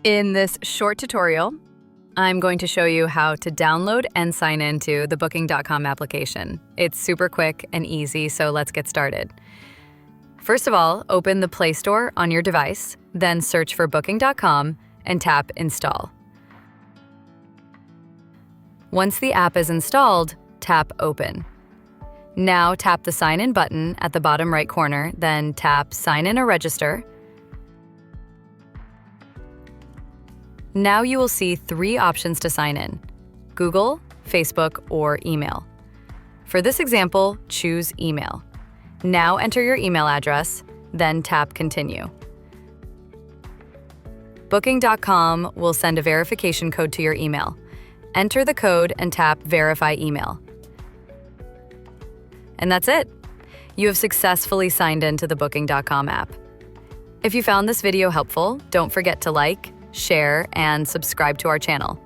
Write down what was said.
In this short tutorial, I'm going to show you how to download and sign into the Booking.com application. It's super quick and easy, so let's get started. First of all, open the Play Store on your device, then search for Booking.com and tap Install. Once the app is installed, tap Open. Now tap the Sign In button at the bottom right corner, then tap Sign In or Register. Now you will see three options to sign in: Google, Facebook, or email. For this example, choose email. Now enter your email address, then tap Continue. Booking.com will send a verification code to your email. Enter the code and tap Verify Email. And that's it. You have successfully signed into the Booking.com app. If you found this video helpful, don't forget to like, share, and subscribe to our channel.